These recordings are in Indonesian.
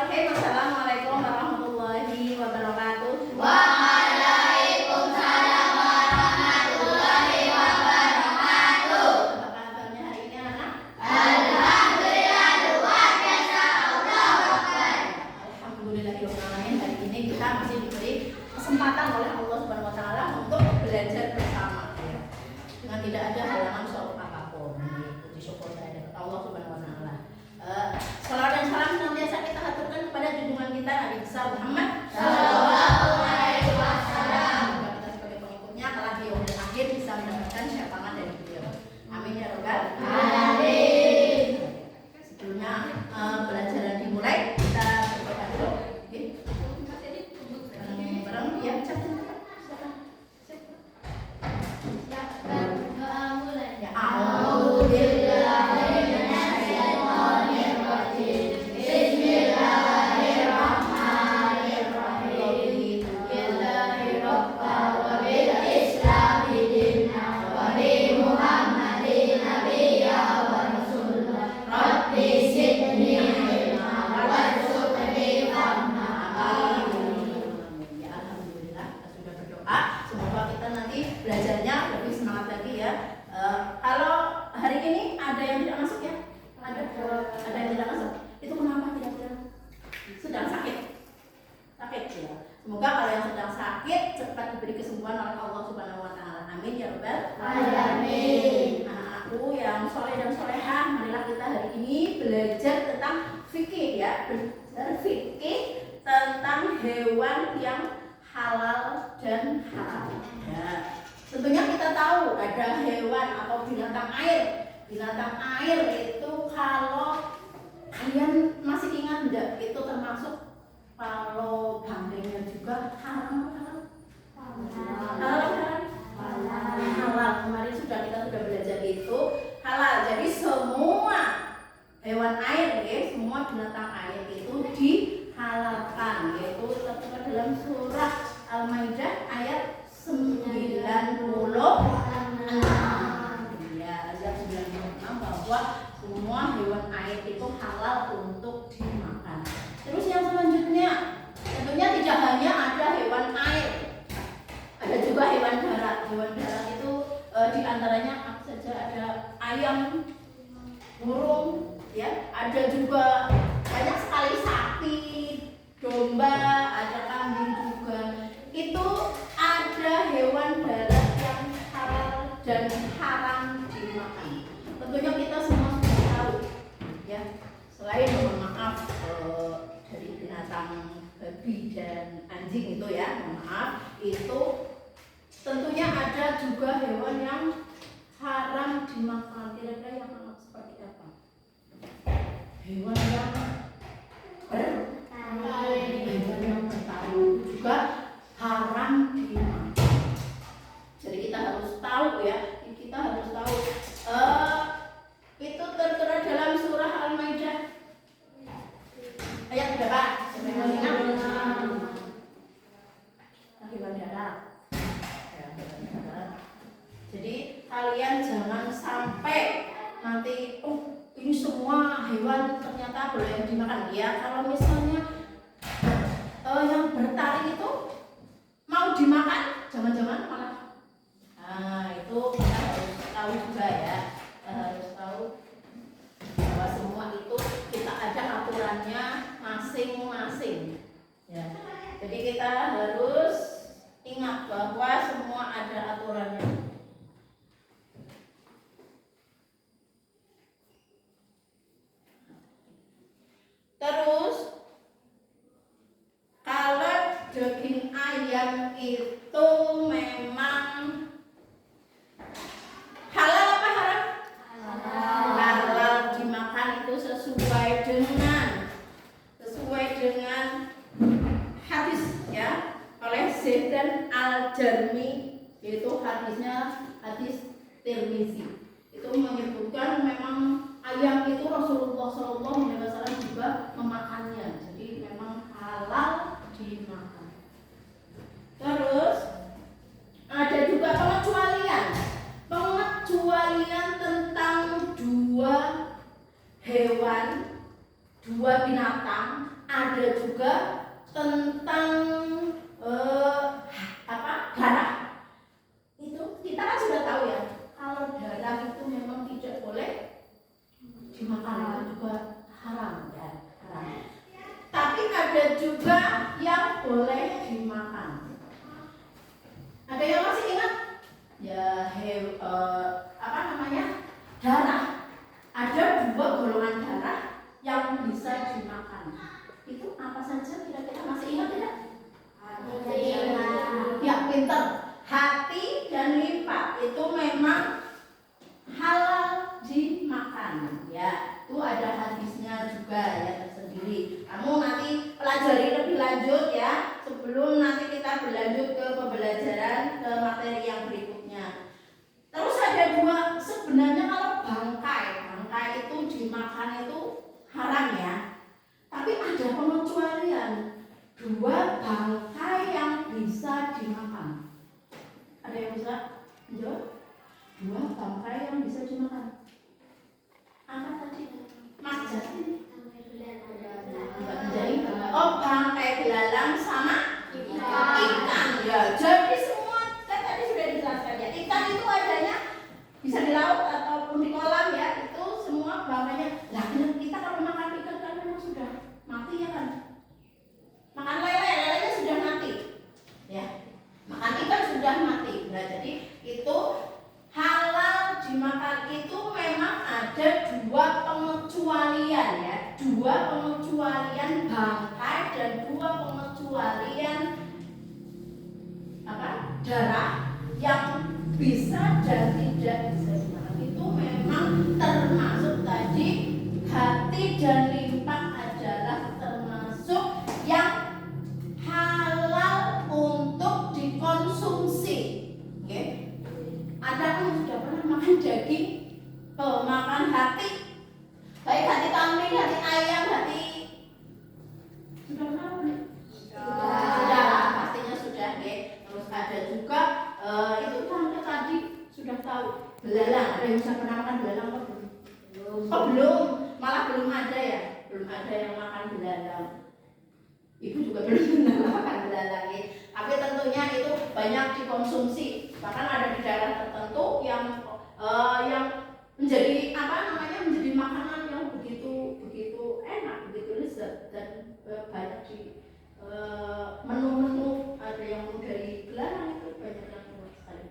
Bismillahirrahmanirrahim. Assalamualaikum warahmatullahi wabarakatuh. Waalaikumsalam warahmatullahi wabarakatuh. Apa kabarnya hari ini anak? Alhamdulillah, luar biasa. Allahu Akbar. Alhamdulillahirrahmanirrahim. Hari ini kita masih diberi kesempatan oleh Allah Subhanahu wa taala untuk belajar bersama ya. Dengan tidak ada halangan suatu apapun. Puji syukur saya kepada Allah Subhanahu wa taala. Salawat dan salam senantiasa kita haturkan kepada junjungan kita Nabi besar Muhammad Sallallahu alaihi wasallam. Semoga kita sebagai pengikutnya kelak di yaumil akhir bisa mendapatkan syafaat dari beliau. Amin ya rabbal Amin. Sebelumnya pelajaran dimulai, kita berdoa dulu. Bareng ya, Doa mulai. ya Alhamdulillah. Belajarnya lebih semangat lagi ya. Kalau hari ini ada yang tidak masuk ya? Ada yang tidak masuk. Itu kenapa kira-kira? Sedang sakit. Sakit ya. Semoga kalau yang sedang sakit cepat diberi kesembuhan oleh Allah Subhanahu wa taala. Amin ya rabbal Amin. Aku yang soleh dan solehah, marilah kita hari ini belajar tentang fikih ya. Belajar fikih tentang hewan yang halal dan haram. Ya. Tentunya kita tahu ada hewan atau binatang air. Binatang air itu kalau kalian masih ingat enggak, itu termasuk kalau bantengnya juga haram. Halal. Kemarin kita sudah belajar itu halal. Jadi semua hewan air ya, semua binatang air itu dihalalkan, yaitu tertulis dalam surah Al-Maidah ayat 96 ya, ayat 96 bahwa semua hewan air itu halal untuk dimakan. Terus yang selanjutnya, tentunya tidak hanya ada hewan air, ada juga hewan darat. Hewan darat itu diantaranya apa saja, ada ayam, burung, ya, ada juga banyak sekali sapi, domba, ada kambing juga. Itu ada hewan darat yang halal dan haram dimakan. Tentunya kita semua sudah tahu ya. Selain mohon maaf dari binatang babi dan anjing itu ya, mohon maaf, itu tentunya ada juga hewan yang haram dimakan. Kira-kira yang haram seperti apa? Hewan yang bertaring juga haram dimakan. Jadi kita harus tahu ya, kita harus tahu. Itu tertera dalam surah Al-Maidah ayat berapa? Hewan darat. Jadi kalian jangan sampai nanti ini semua hewan ternyata boleh dimakan ya. Kalau misalnya yang bertaring itu mau dimakan, jangan-jangan malah itu kita harus tahu juga ya. Kita harus tahu bahwa semua itu kita ada aturannya masing-masing ya. Jadi kita harus ingat bahwa semua ada aturannya. Terus kalau daging ayam itu memang halal apa haram? Halal dimakan itu sesuai dengan hadis ya oleh Zaidan Al-Jarmi, yaitu hadisnya hadis Tirmizi. Itu menyebutkan memang ayam itu Rasulullah SAW juga memakannya. Jadi memang halal dimakan. Terus ada juga pengecualian tentang dua binatang, ada juga tentang darah. Itu kita kan sudah tahu ya, kalau darah itu memang tidak boleh dimakan, itu juga haram ya, haram. Tapi ada juga yang boleh dimakan. Ada yang masih ingat? Ya, darah. Ada 2 golongan darah yang bisa dimakan. Itu apa saja kira-kira, masih ingat tidak? Ya, pinter. Hati dan limpa itu memang halal dimakan. Ya, itu ada hadisnya juga ya tersendiri. Kamu nanti pelajari lebih lanjut ya, sebelum nanti kita berlanjut ke pembelajaran ke materi yang berikutnya. Terus ada 2, sebenarnya kalau bangkai itu dimakan itu haram ya. Tapi ada pengecualian, 2 bangkai yang bisa dimakan. Ada yang bisa jawab? 2 bangkai yang bisa dimakan. Apa tadi? Mas Jatin. Bangkai belalang sama ikan. Ya, jadi semua kan tadi sudah dijelaskan ya. Ikan itu adanya bisa di laut ataupun di kolam ya. Itu semua bangkainya. Lah kita kalau makan ikan kan memang sudah mati ya kan. Makan lele sudah mati. Ya. Makan ikan sudah mati. Nah, jadi itu halal dimakan. Itu memang ada 2 pengecualian ya. 2 pengecualian bangkai dan 2 pengecualian darah yang bisa dan tidak bisa dimakan. Itu memang termasuk tadi hati dan limpa adalah termasuk yang halal untuk dikonsumsi. Oke? Ada yang sudah pernah makan daging, makan hati, baik hati kambing, hati ayam, hati sudah pernah nih? Sudah, pastinya sudah deh. Terus ada juga itu kan tadi sudah tahu belalang. Ada yang sudah pernah makan belalang atau belum? Oh belum, malah belum ada ya, belum ada yang makan belalang. Ibu juga belum pernah makan belalang ya. Tapi tentunya itu banyak dikonsumsi. Bahkan ada di daerah tertentu yang menjadi menjadi makanan yang begitu enak, begitu lezat dan banyak di menu-menu. Ada yang dari belalang itu banyak yang enak sekali.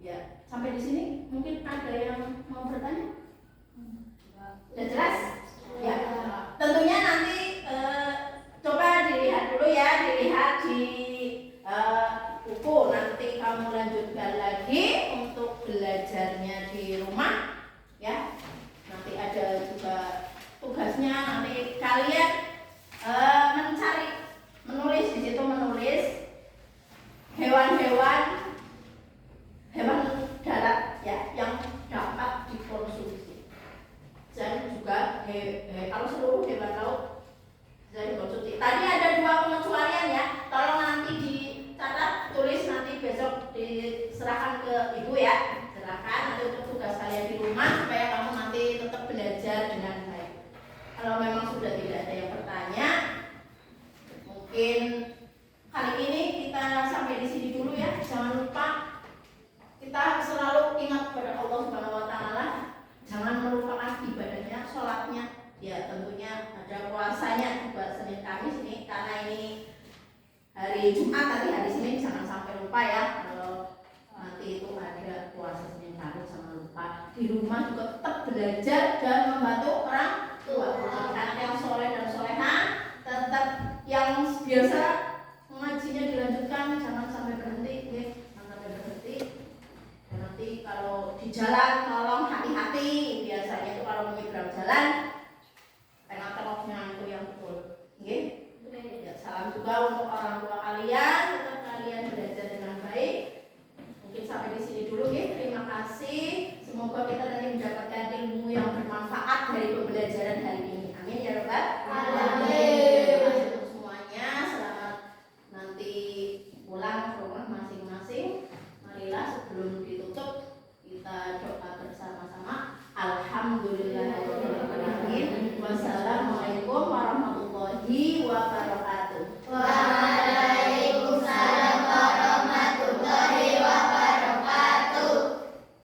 Ya, sampai di sini mungkin ada yang mau bertanya? Sudah jelas? Ya. Tentunya nanti coba dilihat dulu ya, dilihat di buku. Nanti kamu lanjutkan lagi untuk belajarnya di rumah ya. Nanti ada juga tugasnya, nanti kalian menulis di situ, menulis hewan darat ya yang dapat dikonsumsi. Dan juga kalau seluruh hewan laut bisa dikonsumsi. Tadi ada 2 pengecualian ya. Tolong nanti dicatat, tulis, nanti besok diserahkan ke ibu ya. Serahkan nanti untuk tugas kalian di rumah supaya kamu nanti tetap belajar dengan baik. Kalau memang sudah tidak ada yang bertanya, mungkin kali ini kita sampai di sini dulu ya. Jangan lupa kita selalu ingat pada Allah Subhanahu wa taala. Jangan melupakan ibadahnya, sholatnya. Ya tentunya ada puasanya juga Senin Kamis ini, karena ini hari Jumat, tadi hari Senin, jangan sampai lupa ya. Kalau nanti itu ada puasa Senin Kamis, jangan lupa. Di rumah juga tetap belajar dan membantu orang tua. Anak yang soleh dan soleha, tetap yang biasa mengajinya dilanjutkan, jangan sampai berhenti, jangan sampai berhenti. Dan nanti kalau di jalan tolong hati-hati. Biasanya itu kalau menyeberang jalan tengah-tengahnya itu yang betul. Nggih. Ya, salam juga untuk orang tua kalian, tetap kalian belajar dengan baik. Mungkin sampai di sini dulu nggih. Terima kasih. Semoga kita nanti mendapatkan ilmu yang bermanfaat dari pembelajaran hari ini. Amin ya rabbal alamin. Untuk semuanya, selamat nanti pulang ke rumah masing-masing. Marilah sebelum ditutup kita doa bersama-sama. Alhamdulillahirabbil alamin. Wassalamualaikum warahmatullahi warahmatullahi wabarakatuh.